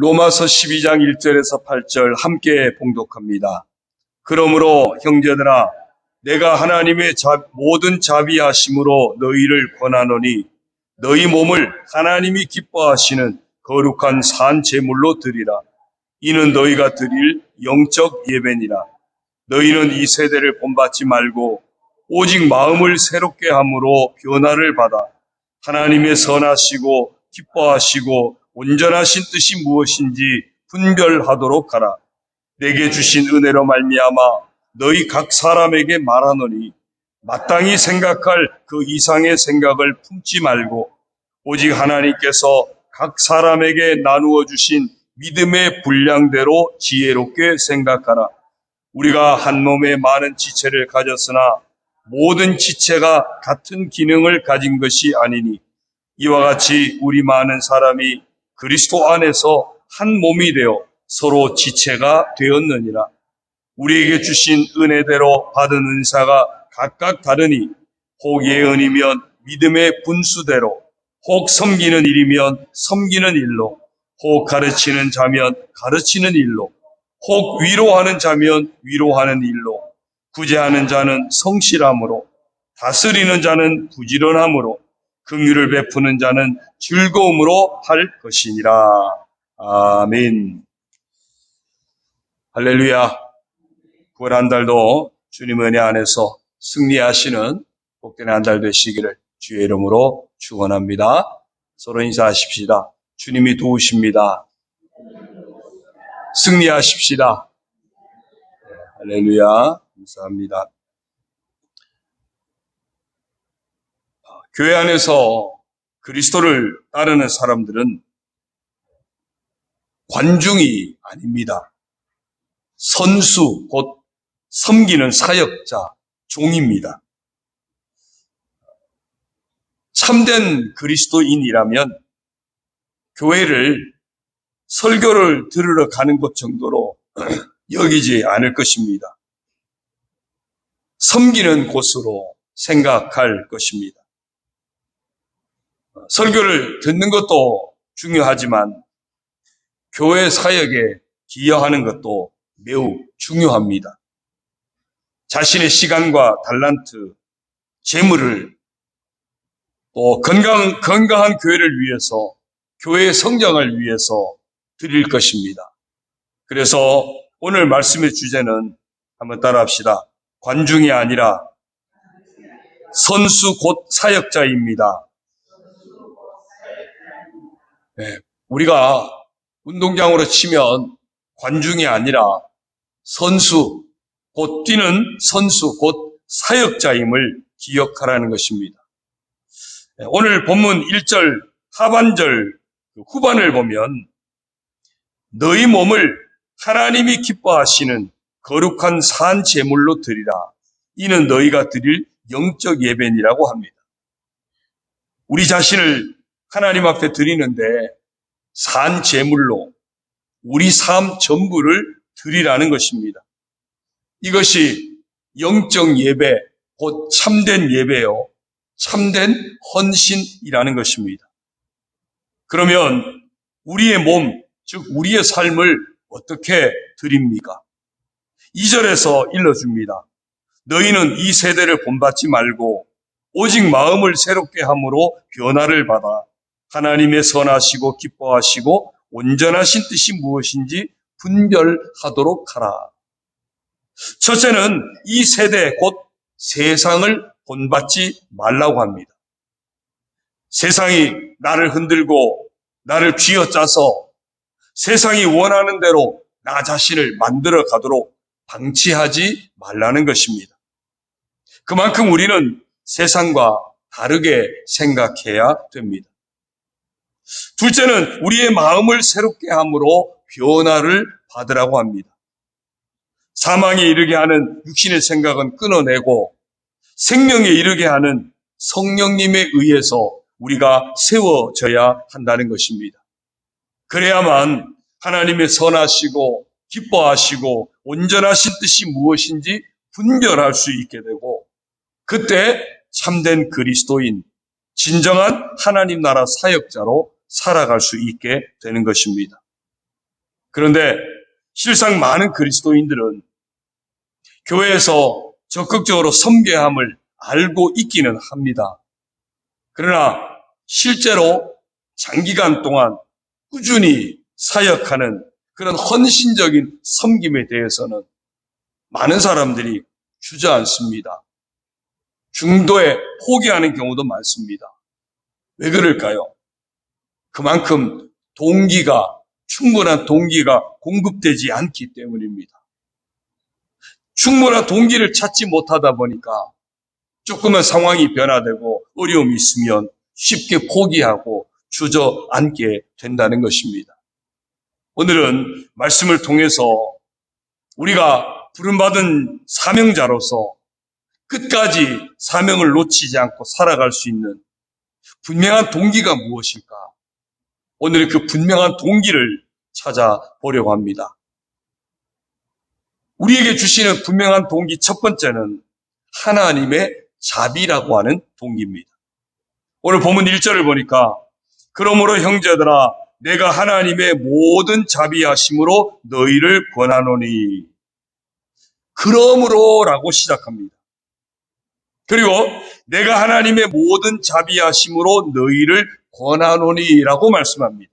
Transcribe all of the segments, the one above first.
로마서 12장 1절에서 8절 함께 봉독합니다. 그러므로 형제들아, 내가 하나님의 모든 자비하심으로 너희를 권하노니 너희 몸을 하나님이 기뻐하시는 거룩한 산 제물로 드리라. 이는 너희가 드릴 영적 예배니라. 너희는 이 세대를 본받지 말고 오직 마음을 새롭게 함으로 변화를 받아 하나님의 선하시고 기뻐하시고 온전하신 뜻이 무엇인지 분별하도록 하라. 내게 주신 은혜로 말미암아 너희 각 사람에게 말하노니 마땅히 생각할 그 이상의 생각을 품지 말고 오직 하나님께서 각 사람에게 나누어 주신 믿음의 분량대로 지혜롭게 생각하라. 우리가 한 몸에 많은 지체를 가졌으나 모든 지체가 같은 기능을 가진 것이 아니니 이와 같이 우리 많은 사람이 그리스도 안에서 한 몸이 되어 서로 지체가 되었느니라. 우리에게 주신 은혜대로 받은 은사가 각각 다르니 혹 예언이면 믿음의 분수대로, 혹 섬기는 일이면 섬기는 일로, 혹 가르치는 자면 가르치는 일로, 혹 위로하는 자면 위로하는 일로, 구제하는 자는 성실함으로, 다스리는 자는 부지런함으로, 긍휼을 베푸는 자는 즐거움으로 할 것이니라. 아멘. 할렐루야. 9월 한 달도 주님 은혜 안에서 승리하시는 복된 한 달 되시기를 주의 이름으로 축원합니다. 서로 인사하십시다. 주님이 도우십니다. 승리하십시다. 할렐루야. 감사합니다. 교회 안에서 그리스도를 따르는 사람들은 관중이 아닙니다. 선수, 곧 섬기는 사역자, 종입니다. 참된 그리스도인이라면 교회를 설교를 들으러 가는 것 정도로 여기지 않을 것입니다. 섬기는 곳으로 생각할 것입니다. 설교를 듣는 것도 중요하지만 교회 사역에 기여하는 것도 매우 중요합니다. 자신의 시간과 달란트, 재물을 또 건강한 교회를 위해서, 교회의 성장을 위해서 드릴 것입니다. 그래서 오늘 말씀의 주제는 한번 따라합시다. 관중이 아니라 선수 곧 사역자입니다. 네, 우리가 운동장으로 치면 관중이 아니라 선수, 곧 뛰는 선수, 곧 사역자임을 기억하라는 것입니다. 네, 오늘 본문 1절 하반절 후반을 보면 너희 몸을 하나님이 기뻐하시는 거룩한 산 제물로 드리라. 이는 너희가 드릴 영적 예배니라고 합니다. 우리 자신을 하나님 앞에 드리는데 산 제물로 우리 삶 전부를 드리라는 것입니다. 이것이 영적 예배, 곧 참된 예배요, 참된 헌신이라는 것입니다. 그러면 우리의 몸, 즉 우리의 삶을 어떻게 드립니까? 2절에서 일러줍니다. 너희는 이 세대를 본받지 말고 오직 마음을 새롭게 함으로 변화를 받아 하나님의 선하시고 기뻐하시고 온전하신 뜻이 무엇인지 분별하도록 하라. 첫째는 이 세대 곧 세상을 본받지 말라고 합니다. 세상이 나를 흔들고 나를 쥐어짜서 세상이 원하는 대로 나 자신을 만들어 가도록 방치하지 말라는 것입니다. 그만큼 우리는 세상과 다르게 생각해야 됩니다. 둘째는 우리의 마음을 새롭게 함으로 변화를 받으라고 합니다. 사망에 이르게 하는 육신의 생각은 끊어내고 생명에 이르게 하는 성령님에 의해서 우리가 세워져야 한다는 것입니다. 그래야만 하나님의 선하시고 기뻐하시고 온전하신 뜻이 무엇인지 분별할 수 있게 되고 그때 참된 그리스도인, 진정한 하나님 나라 사역자로 살아갈 수 있게 되는 것입니다. 그런데 실상 많은 그리스도인들은 교회에서 적극적으로 섬겨야 함을 알고 있기는 합니다. 그러나 실제로 장기간 동안 꾸준히 사역하는 그런 헌신적인 섬김에 대해서는 많은 사람들이 주저앉습니다. 중도에 포기하는 경우도 많습니다. 왜 그럴까요? 그만큼 충분한 동기가 공급되지 않기 때문입니다. 충분한 동기를 찾지 못하다 보니까 조금은 상황이 변화되고 어려움이 있으면 쉽게 포기하고 주저앉게 된다는 것입니다. 오늘은 말씀을 통해서 우리가 부름받은 사명자로서 끝까지 사명을 놓치지 않고 살아갈 수 있는 분명한 동기가 무엇일까? 오늘 그 분명한 동기를 찾아보려고 합니다. 우리에게 주시는 분명한 동기 첫 번째는 하나님의 자비라고 하는 동기입니다. 오늘 본문 1절을 보니까 그러므로 형제들아 내가 하나님의 모든 자비하심으로 너희를 권하노니 그러므로라고 시작합니다. 그리고 내가 하나님의 모든 자비하심으로 너희를 권하노니라고 말씀합니다.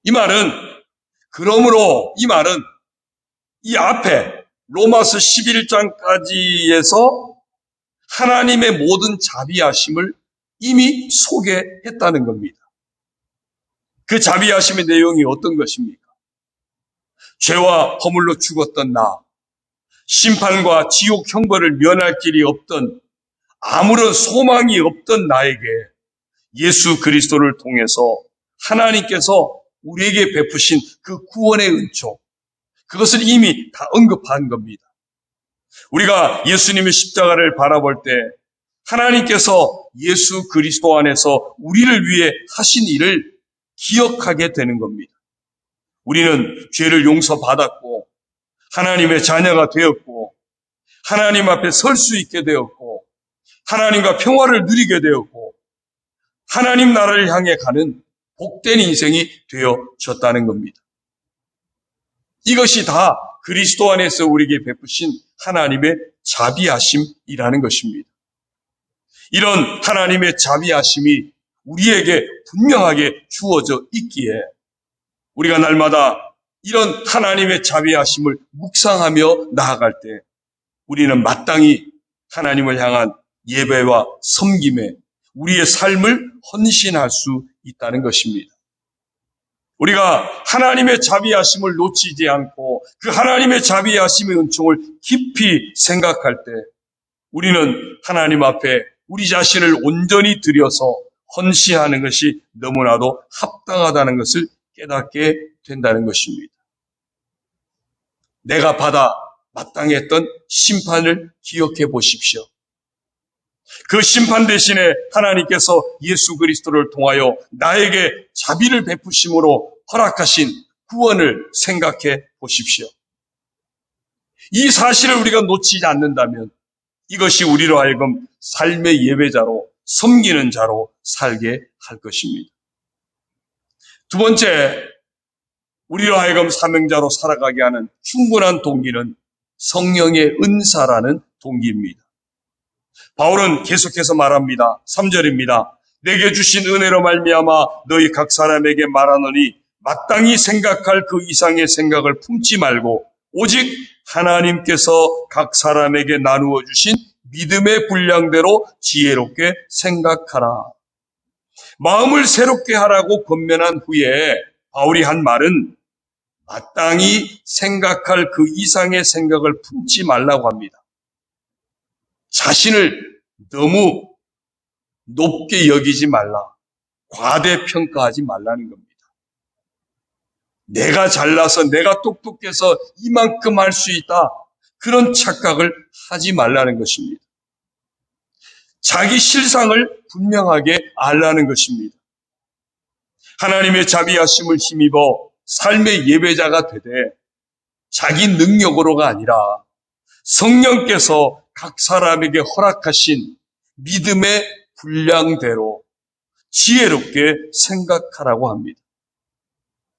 이 말은 그러므로 이 말은 이 앞에 로마서 11장까지에서 하나님의 모든 자비하심을 이미 소개했다는 겁니다. 그 자비하심의 내용이 어떤 것입니까? 죄와 허물로 죽었던 나, 심판과 지옥 형벌을 면할 길이 없던 아무런 소망이 없던 나에게 예수 그리스도를 통해서 하나님께서 우리에게 베푸신 그 구원의 은총, 그것을 이미 다 언급한 겁니다. 우리가 예수님의 십자가를 바라볼 때 하나님께서 예수 그리스도 안에서 우리를 위해 하신 일을 기억하게 되는 겁니다. 우리는 죄를 용서받았고 하나님의 자녀가 되었고 하나님 앞에 설 수 있게 되었고 하나님과 평화를 누리게 되었고 하나님 나라를 향해 가는 복된 인생이 되어졌다는 겁니다. 이것이 다 그리스도 안에서 우리에게 베푸신 하나님의 자비하심이라는 것입니다. 이런 하나님의 자비하심이 우리에게 분명하게 주어져 있기에 우리가 날마다 이런 하나님의 자비하심을 묵상하며 나아갈 때 우리는 마땅히 하나님을 향한 예배와 섬김에 우리의 삶을 헌신할 수 있다는 것입니다. 우리가 하나님의 자비하심을 놓치지 않고 그 하나님의 자비하심의 은총을 깊이 생각할 때 우리는 하나님 앞에 우리 자신을 온전히 들여서 헌신하는 것이 너무나도 합당하다는 것을 깨닫게 된다는 것입니다. 내가 받아 마땅히 했던 심판을 기억해 보십시오. 그 심판 대신에 하나님께서 예수 그리스도를 통하여 나에게 자비를 베푸심으로 허락하신 구원을 생각해 보십시오. 이 사실을 우리가 놓치지 않는다면 이것이 우리로 하여금 삶의 예배자로 섬기는 자로 살게 할 것입니다. 두 번째, 우리로 하여금 사명자로 살아가게 하는 충분한 동기는 성령의 은사라는 동기입니다. 바울은 계속해서 말합니다. 3절입니다. 내게 주신 은혜로 말미암아 너희 각 사람에게 말하노니 마땅히 생각할 그 이상의 생각을 품지 말고 오직 하나님께서 각 사람에게 나누어 주신 믿음의 분량대로 지혜롭게 생각하라. 마음을 새롭게 하라고 권면한 후에 바울이 한 말은 마땅히 생각할 그 이상의 생각을 품지 말라고 합니다. 자신을 너무 높게 여기지 말라. 과대평가하지 말라는 겁니다. 내가 잘나서 내가 똑똑해서 이만큼 할 수 있다. 그런 착각을 하지 말라는 것입니다. 자기 실상을 분명하게 알라는 것입니다. 하나님의 자비하심을 힘입어 삶의 예배자가 되되 자기 능력으로가 아니라 성령께서 각 사람에게 허락하신 믿음의 분량대로 지혜롭게 생각하라고 합니다.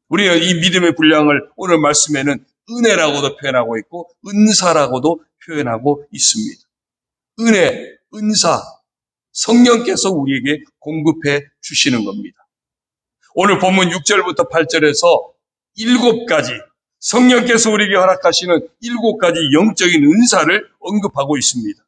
우리는 이 믿음의 분량을 오늘 말씀에는 은혜라고도 표현하고 있고 은사라고도 표현하고 있습니다. 은혜, 은사, 성령께서 우리에게 공급해 주시는 겁니다. 오늘 본문 6절부터 8절에서 7가지 성령께서 우리에게 허락하시는 7가지 영적인 은사를 언급하고 있습니다.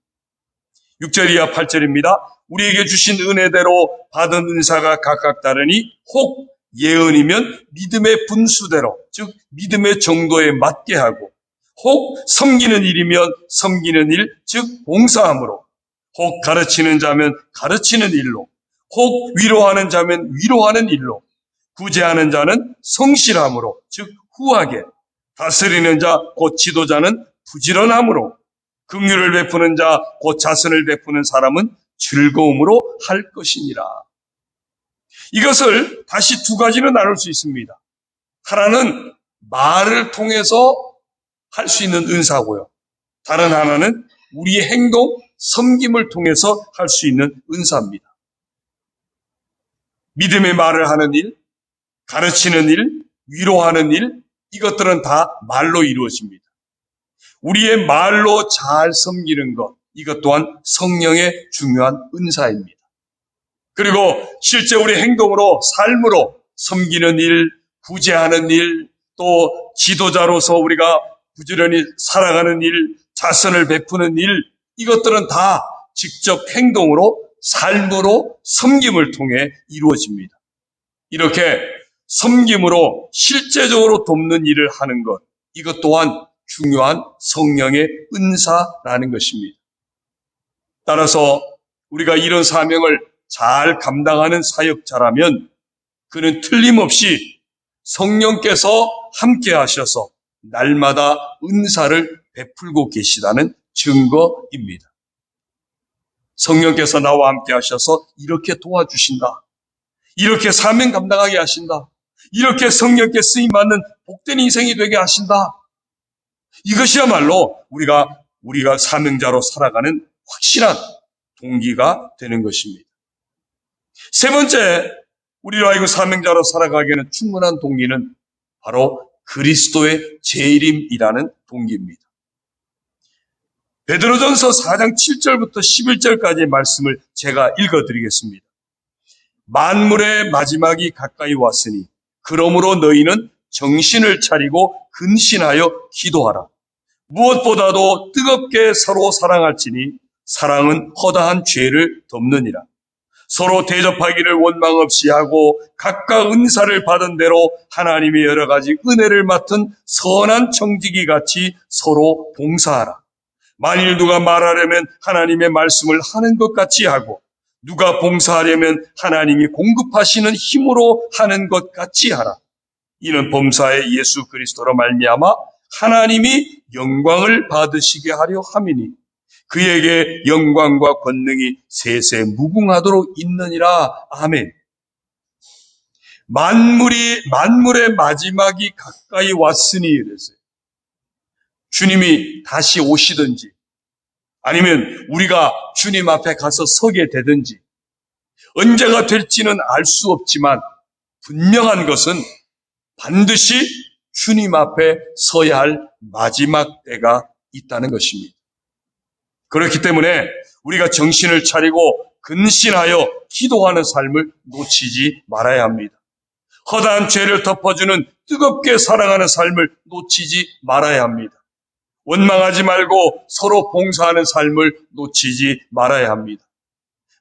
6절 이하 8절입니다. 우리에게 주신 은혜대로 받은 은사가 각각 다르니 혹 예언이면 믿음의 분수대로, 즉 믿음의 정도에 맞게 하고, 혹 섬기는 일이면 섬기는 일, 즉 봉사함으로, 혹 가르치는 자면 가르치는 일로, 혹 위로하는 자면 위로하는 일로, 구제하는 자는 성실함으로, 즉 후하게, 다스리는 자 곧 지도자는 부지런함으로, 긍휼을 베푸는 자 곧 자선을 베푸는 사람은 즐거움으로 할 것이니라. 이것을 다시 2가지로 나눌 수 있습니다. 하나는 말을 통해서 할 수 있는 은사고요. 다른 하나는 우리의 행동, 섬김을 통해서 할 수 있는 은사입니다. 믿음의 말을 하는 일, 가르치는 일, 위로하는 일, 이것들은 다 말로 이루어집니다. 우리의 말로 잘 섬기는 것, 이것 또한 성령의 중요한 은사입니다. 그리고 실제 우리 행동으로, 삶으로 섬기는 일, 구제하는 일, 또 지도자로서 우리가 부지런히 살아가는 일, 자선을 베푸는 일, 이것들은 다 직접 행동으로, 삶으로, 섬김을 통해 이루어집니다. 이렇게 섬김으로 실제적으로 돕는 일을 하는 것, 이것 또한 중요한 성령의 은사라는 것입니다. 따라서 우리가 이런 사명을 잘 감당하는 사역자라면 그는 틀림없이 성령께서 함께 하셔서 날마다 은사를 베풀고 계시다는 증거입니다. 성령께서 나와 함께 하셔서 이렇게 도와주신다. 이렇게 사명 감당하게 하신다. 이렇게 성령께 쓰임받는 복된 인생이 되게 하신다. 이것이야말로 우리가 사명자로 살아가는 확실한 동기가 되는 것입니다. 세 번째, 우리로 하여금 사명자로 살아가기에는 충분한 동기는 바로 그리스도의 재림이라는 동기입니다. 베드로전서 4장 7절부터 11절까지의 말씀을 제가 읽어드리겠습니다. 만물의 마지막이 가까이 왔으니 그러므로 너희는 정신을 차리고 근신하여 기도하라. 무엇보다도 뜨겁게 서로 사랑할지니 사랑은 허다한 죄를 덮느니라. 서로 대접하기를 원망 없이 하고 각각 은사를 받은 대로 하나님의 여러 가지 은혜를 맡은 선한 청지기 같이 서로 봉사하라. 만일 누가 말하려면 하나님의 말씀을 하는 것 같이 하고 누가 봉사하려면 하나님이 공급하시는 힘으로 하는 것 같이 하라. 이는 범사의 예수 그리스도로 말미암아 하나님이 영광을 받으시게 하려 함이니 그에게 영광과 권능이 세세 무궁하도록 있느니라. 아멘. 만물의 마지막이 가까이 왔으니 그랬어요. 주님이 다시 오시든지 아니면 우리가 주님 앞에 가서 서게 되든지 언제가 될지는 알 수 없지만 분명한 것은 반드시 주님 앞에 서야 할 마지막 때가 있다는 것입니다. 그렇기 때문에 우리가 정신을 차리고 근신하여 기도하는 삶을 놓치지 말아야 합니다. 허다한 죄를 덮어주는 뜨겁게 사랑하는 삶을 놓치지 말아야 합니다. 원망하지 말고 서로 봉사하는 삶을 놓치지 말아야 합니다.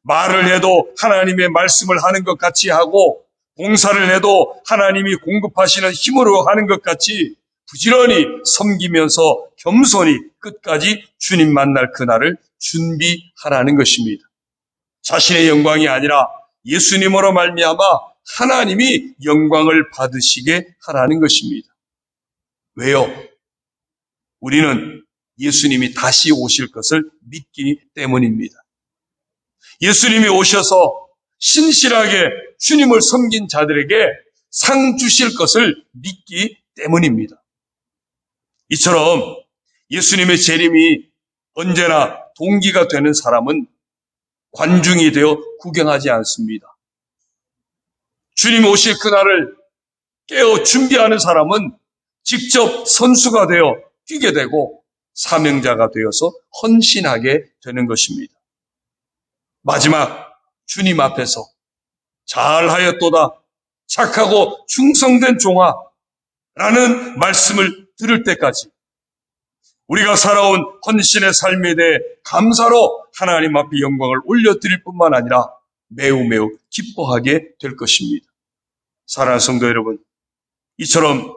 말을 해도 하나님의 말씀을 하는 것 같이 하고 봉사를 해도 하나님이 공급하시는 힘으로 하는 것 같이 부지런히 섬기면서 겸손히 끝까지 주님 만날 그날을 준비하라는 것입니다. 자신의 영광이 아니라 예수님으로 말미암아 하나님이 영광을 받으시게 하라는 것입니다. 왜요? 우리는 예수님이 다시 오실 것을 믿기 때문입니다. 예수님이 오셔서 신실하게 주님을 섬긴 자들에게 상 주실 것을 믿기 때문입니다. 이처럼 예수님의 재림이 언제나 동기가 되는 사람은 관중이 되어 구경하지 않습니다. 주님 오실 그날을 깨어 준비하는 사람은 직접 선수가 되어 뛰게 되고 사명자가 되어서 헌신하게 되는 것입니다. 마지막 주님 앞에서 잘하였도다, 착하고 충성된 종아라는 말씀을 들을 때까지 우리가 살아온 헌신의 삶에 대해 감사로 하나님 앞에 영광을 올려드릴 뿐만 아니라 매우 매우 기뻐하게 될 것입니다. 사랑하는 성도 여러분, 이처럼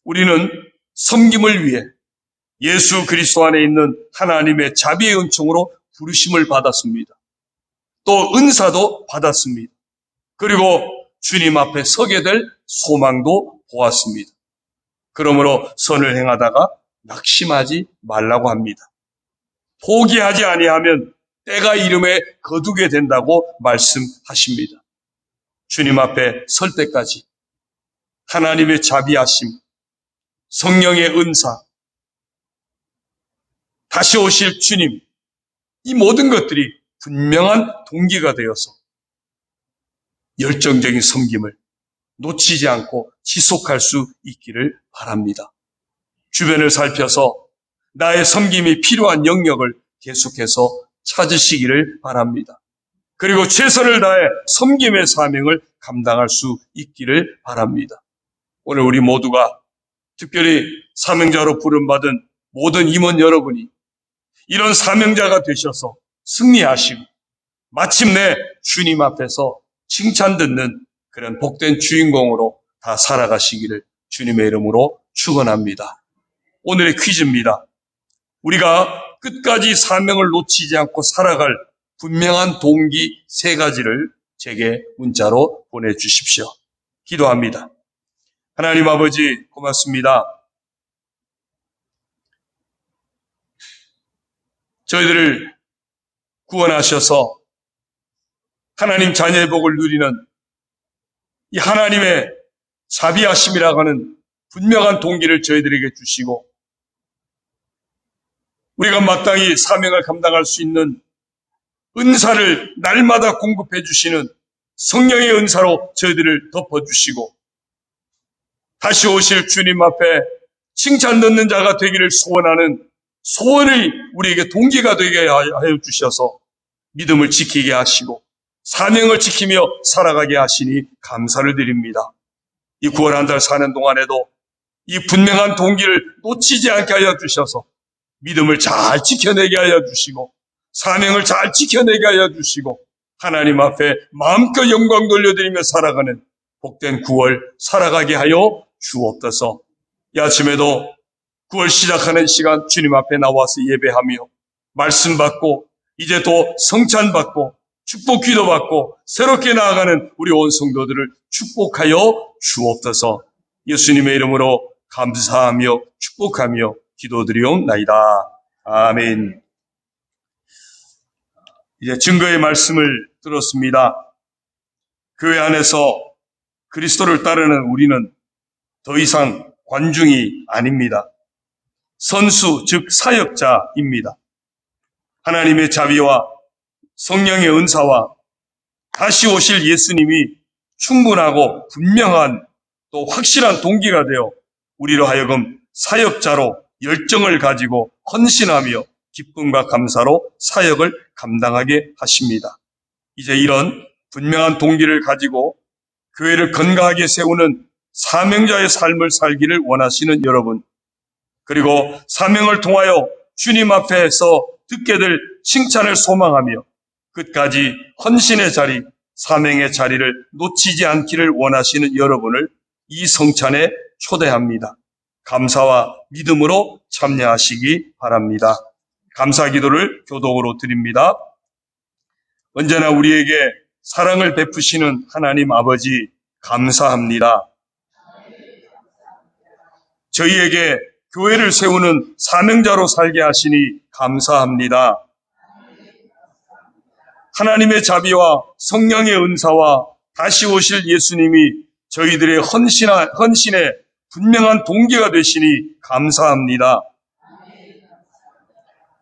우리는 섬김을 위해 예수 그리스도 안에 있는 하나님의 자비의 은총으로 부르심을 받았습니다. 또 은사도 받았습니다. 그리고 주님 앞에 서게 될 소망도 보았습니다. 그러므로 선을 행하다가 낙심하지 말라고 합니다. 포기하지 아니하면 때가 이름에 거두게 된다고 말씀하십니다. 주님 앞에 설 때까지 하나님의 자비하심, 성령의 은사, 다시 오실 주님, 이 모든 것들이 분명한 동기가 되어서 열정적인 섬김을 놓치지 않고 지속할 수 있기를 바랍니다. 주변을 살펴서 나의 섬김이 필요한 영역을 계속해서 찾으시기를 바랍니다. 그리고 최선을 다해 섬김의 사명을 감당할 수 있기를 바랍니다. 오늘 우리 모두가 특별히 사명자로 부름받은 모든 임원 여러분이 이런 사명자가 되셔서 승리하시고 마침내 주님 앞에서 칭찬 듣는 그런 복된 주인공으로 다 살아가시기를 주님의 이름으로 축원합니다. 오늘의 퀴즈입니다. 우리가 끝까지 사명을 놓치지 않고 살아갈 분명한 동기 3가지를 제게 문자로 보내주십시오. 기도합니다. 하나님 아버지 고맙습니다. 저희들을 구원하셔서 하나님 자녀의 복을 누리는 이 하나님의 자비하심이라고 하는 분명한 동기를 저희들에게 주시고 우리가 마땅히 사명을 감당할 수 있는 은사를 날마다 공급해 주시는 성령의 은사로 저희들을 덮어주시고 다시 오실 주님 앞에 칭찬 듣는 자가 되기를 소원하는 소원이 우리에게 동기가 되게 하여 주셔서 믿음을 지키게 하시고 사명을 지키며 살아가게 하시니 감사를 드립니다. 이 9월 한 달 사는 동안에도 이 분명한 동기를 놓치지 않게 하여 주셔서 믿음을 잘 지켜내게 하여 주시고 사명을 잘 지켜내게 하여 주시고 하나님 앞에 마음껏 영광 돌려드리며 살아가는 복된 9월 살아가게 하여 주옵소서. 이 아침에도 9월 시작하는 시간 주님 앞에 나와서 예배하며 말씀 받고 이제 또 성찬 받고 축복 기도 받고 새롭게 나아가는 우리 온 성도들을 축복하여 주옵소서. 예수님의 이름으로 감사하며 축복하며 기도드리옵나이다. 아멘. 이제 증거의 말씀을 들었습니다. 교회 안에서 그리스도를 따르는 우리는 더 이상 관중이 아닙니다. 선수, 즉 사역자입니다. 하나님의 자비와 성령의 은사와 다시 오실 예수님이 충분하고 분명한 또 확실한 동기가 되어 우리로 하여금 사역자로 열정을 가지고 헌신하며 기쁨과 감사로 사역을 감당하게 하십니다. 이제 이런 분명한 동기를 가지고 교회를 건강하게 세우는 사명자의 삶을 살기를 원하시는 여러분, 그리고 사명을 통하여 주님 앞에서 듣게 될 칭찬을 소망하며 끝까지 헌신의 자리, 사명의 자리를 놓치지 않기를 원하시는 여러분을 이 성찬에 초대합니다. 감사와 믿음으로 참여하시기 바랍니다. 감사 기도를 교독으로 드립니다. 언제나 우리에게 사랑을 베푸시는 하나님 아버지 감사합니다. 저희에게 교회를 세우는 사명자로 살게 하시니 감사합니다. 하나님의 자비와 성령의 은사와 다시 오실 예수님이 저희들의 헌신의 분명한 동기가 되시니 감사합니다.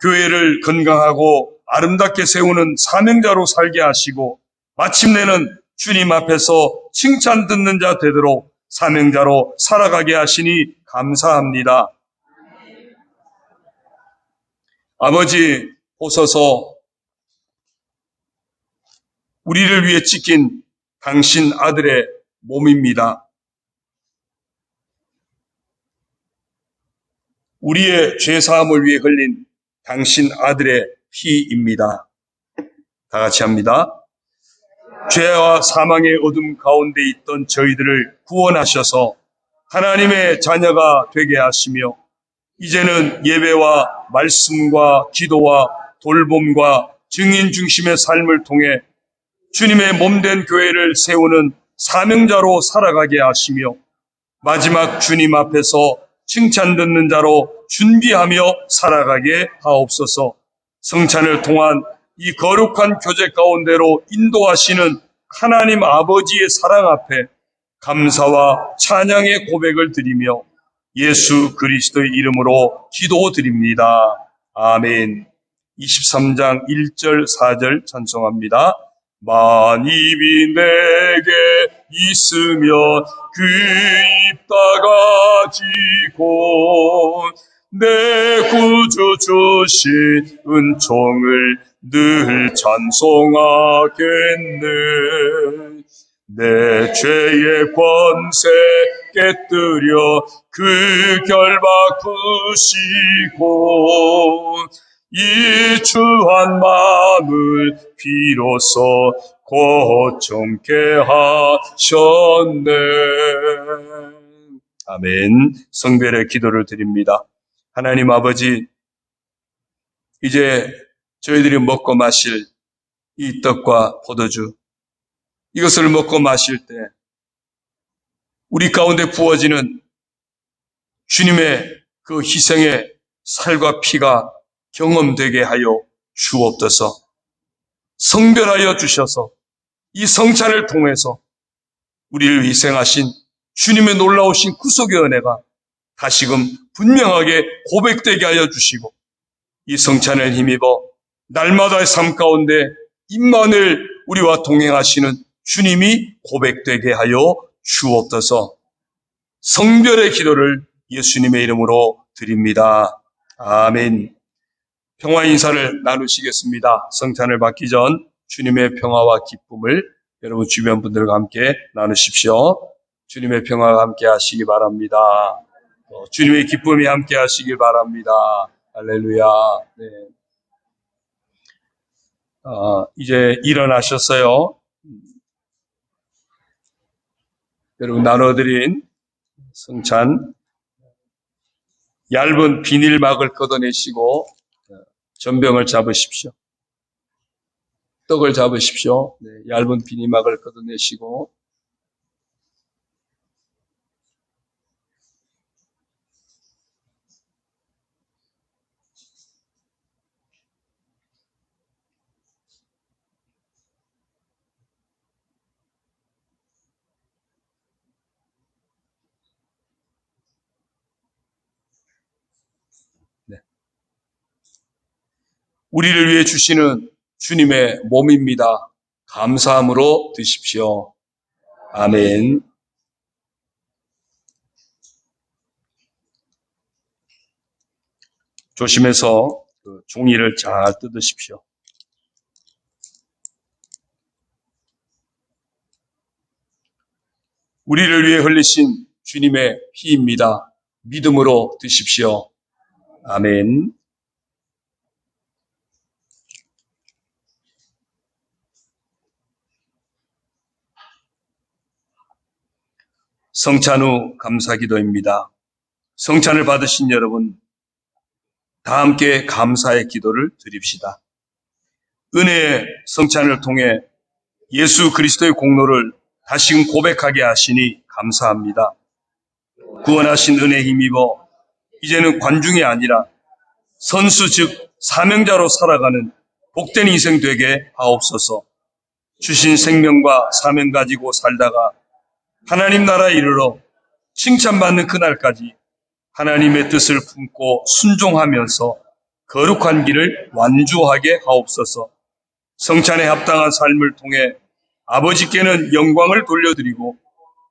교회를 건강하고 아름답게 세우는 사명자로 살게 하시고 마침내는 주님 앞에서 칭찬 듣는 자 되도록 사명자로 살아가게 하시니 감사합니다. 아버지, 보소서 우리를 위해 찢긴 당신 아들의 몸입니다. 우리의 죄사함을 위해 흘린 당신 아들의 피입니다. 다 같이 합니다. 죄와 사망의 어둠 가운데 있던 저희들을 구원하셔서 하나님의 자녀가 되게 하시며 이제는 예배와 말씀과 기도와 돌봄과 증인 중심의 삶을 통해 주님의 몸된 교회를 세우는 사명자로 살아가게 하시며 마지막 주님 앞에서 칭찬 듣는 자로 준비하며 살아가게 하옵소서. 성찬을 통한 이 거룩한 교제 가운데로 인도하시는 하나님 아버지의 사랑 앞에 감사와 찬양의 고백을 드리며 예수 그리스도의 이름으로 기도드립니다. 아멘. 23장 1절 4절 찬송합니다. 만입이 내게 있으면 그 입 다가지고 내 구주 주신 은총을 늘 찬송하겠네. 내 죄의 권세 깨뜨려 그 결박 부시고 이 주한 마음을 비로소 고청케 하셨네. 아멘. 성별의 기도를 드립니다. 하나님 아버지, 이제 저희들이 먹고 마실 이 떡과 포도주, 이것을 먹고 마실 때 우리 가운데 부어지는 주님의 그 희생의 살과 피가 경험되게 하여 주옵소서. 성별하여 주셔서 이 성찬을 통해서 우리를 희생하신 주님의 놀라우신 구속의 은혜가 다시금 분명하게 고백되게 하여 주시고 이 성찬을 힘입어 날마다의 삶 가운데 임만을 우리와 동행하시는 주님이 고백되게 하여 주옵소서. 성별의 기도를 예수님의 이름으로 드립니다. 아멘. 평화 인사를 나누시겠습니다. 성찬을 받기 전 주님의 평화와 기쁨을 여러분 주변 분들과 함께 나누십시오. 주님의 평화가 함께 하시기 바랍니다. 주님의 기쁨이 함께 하시길 바랍니다. 할렐루야. 네. 이제 일어나셨어요. 여러분 나눠드린 성찬 얇은 비닐막을 걷어내시고 전병을 잡으십시오. 떡을 잡으십시오. 네, 얇은 비닐막을 걷어내시고 우리를 위해 주시는 주님의 몸입니다. 감사함으로 드십시오. 아멘. 조심해서 그 종이를 잘 뜯으십시오. 우리를 위해 흘리신 주님의 피입니다. 믿음으로 드십시오. 아멘. 성찬 후 감사기도입니다. 성찬을 받으신 여러분, 다 함께 감사의 기도를 드립시다. 은혜의 성찬을 통해 예수 그리스도의 공로를 다시금 고백하게 하시니 감사합니다. 구원하신 은혜에 힘입어 이제는 관중이 아니라 선수 즉 사명자로 살아가는 복된 인생 되게 하옵소서. 주신 생명과 사명 가지고 살다가 하나님 나라에 이르러 칭찬받는 그날까지 하나님의 뜻을 품고 순종하면서 거룩한 길을 완주하게 하옵소서. 성찬에 합당한 삶을 통해 아버지께는 영광을 돌려드리고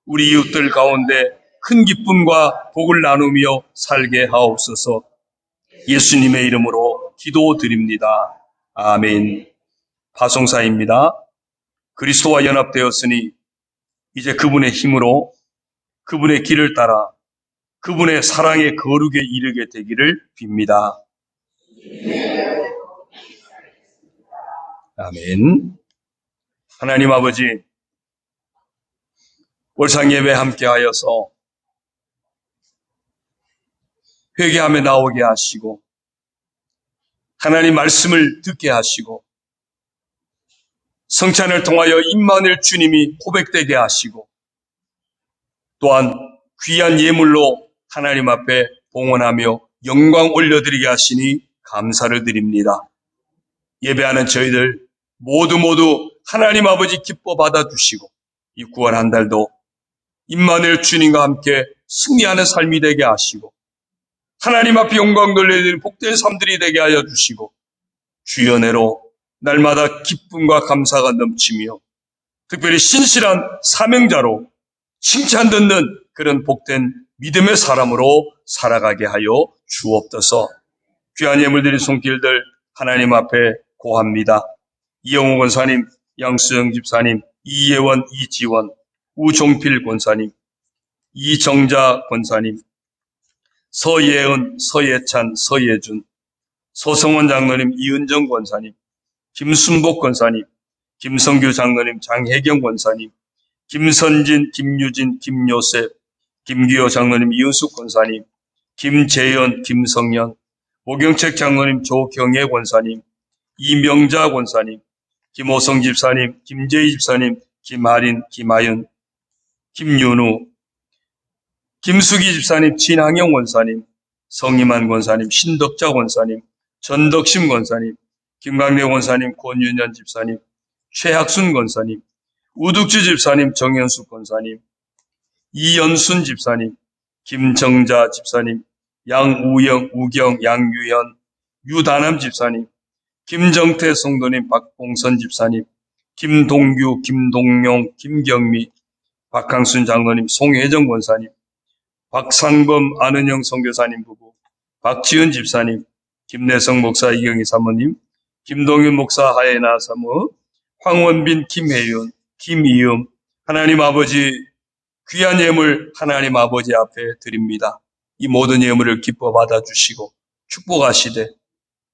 우리 이웃들 가운데 큰 기쁨과 복을 나누며 살게 하옵소서. 예수님의 이름으로 기도드립니다. 아멘. 파송사입니다. 그리스도와 연합되었으니 이제 그분의 힘으로 그분의 길을 따라 그분의 사랑의 거룩에 이르게 되기를 빕니다. 아멘. 하나님 아버지, 월상 예배 함께하여서 회개하며 나오게 하시고 하나님 말씀을 듣게 하시고 성찬을 통하여 임마누엘 주님이 고백되게 하시고 또한 귀한 예물로 하나님 앞에 봉헌하며 영광 올려드리게 하시니 감사를 드립니다. 예배하는 저희들 모두 하나님 아버지 기뻐 받아주시고 이 구원 한 달도 임마누엘 주님과 함께 승리하는 삶이 되게 하시고 하나님 앞에 영광 돌려드리는 복된 삶들이 되게 하여 주시고 주의 은혜로 날마다 기쁨과 감사가 넘치며 특별히 신실한 사명자로 칭찬 듣는 그런 복된 믿음의 사람으로 살아가게 하여 주옵소서. 귀한 예물들의 손길들 하나님 앞에 고합니다. 이영호 권사님, 양수영 집사님, 이예원, 이지원, 우종필 권사님, 이정자 권사님, 서예은, 서예찬, 서예준, 서성원 장로님, 이은정 권사님, 김순복 권사님, 김성규 장로님, 장혜경 권사님, 김선진, 김유진, 김요셉, 김기호 장로님, 이은숙 권사님, 김재현, 김성현, 오경책 장로님, 조경애 권사님, 이명자 권사님, 김호성 집사님, 김재희 집사님, 김하린, 김하연, 김윤우, 김수기 집사님, 진항영 권사님, 성임한 권사님, 신덕자 권사님, 전덕심 권사님, 김광래 권사님, 권윤현 집사님, 최학순 권사님, 우득주 집사님, 정현숙 권사님, 이연순 집사님, 김정자 집사님, 양우영, 우경, 양유현, 유다남 집사님, 김정태 성도님, 박봉선 집사님, 김동규, 김동용, 김경미, 박항순 장로님, 송혜정 권사님, 박상범, 안은영 선교사님 부부, 박지은 집사님, 김내성 목사, 이경희 사모님, 김동윤 목사, 하예나 사모, 황원빈, 김혜윤, 김이음, 하나님 아버지 귀한 예물 하나님 아버지 앞에 드립니다. 이 모든 예물을 기뻐 받아주시고 축복하시되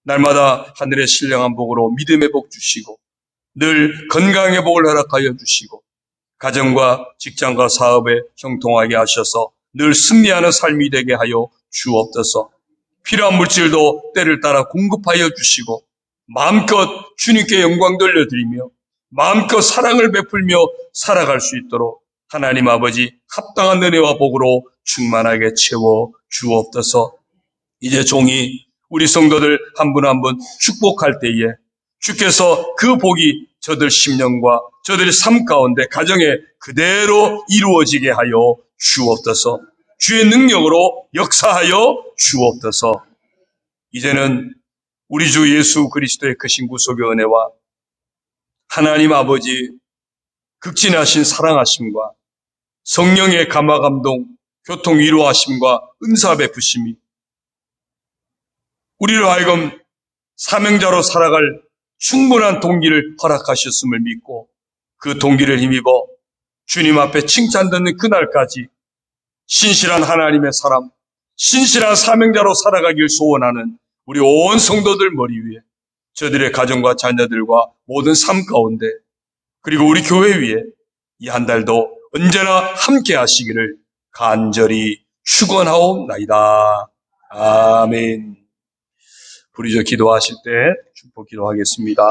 날마다 하늘의 신령한 복으로 믿음의 복 주시고 늘 건강의 복을 허락하여 주시고 가정과 직장과 사업에 형통하게 하셔서 늘 승리하는 삶이 되게 하여 주옵소서. 필요한 물질도 때를 따라 공급하여 주시고 마음껏 주님께 영광 돌려드리며 마음껏 사랑을 베풀며 살아갈 수 있도록 하나님 아버지 합당한 은혜와 복으로 충만하게 채워 주옵소서. 이제 종이 우리 성도들 한 분 한 분 축복할 때에 주께서 그 복이 저들 심령과 저들의 삶 가운데 가정에 그대로 이루어지게 하여 주옵소서. 주의 능력으로 역사하여 주옵소서. 이제는 우리 주 예수 그리스도의 크신 구속의 은혜와 하나님 아버지 극진하신 사랑하심과 성령의 감화 감동, 교통 위로하심과 은사 베푸심이 우리로 하여금 사명자로 살아갈 충분한 동기를 허락하셨음을 믿고 그 동기를 힘입어 주님 앞에 칭찬 듣는 그날까지 신실한 하나님의 사람, 신실한 사명자로 살아가길 소원하는 우리 온 성도들 머리 위에 저들의 가정과 자녀들과 모든 삶 가운데 그리고 우리 교회 위에 이 한 달도 언제나 함께 하시기를 간절히 축원하옵나이다. 아멘. 부르짖어 기도하실 때 축복 기도하겠습니다.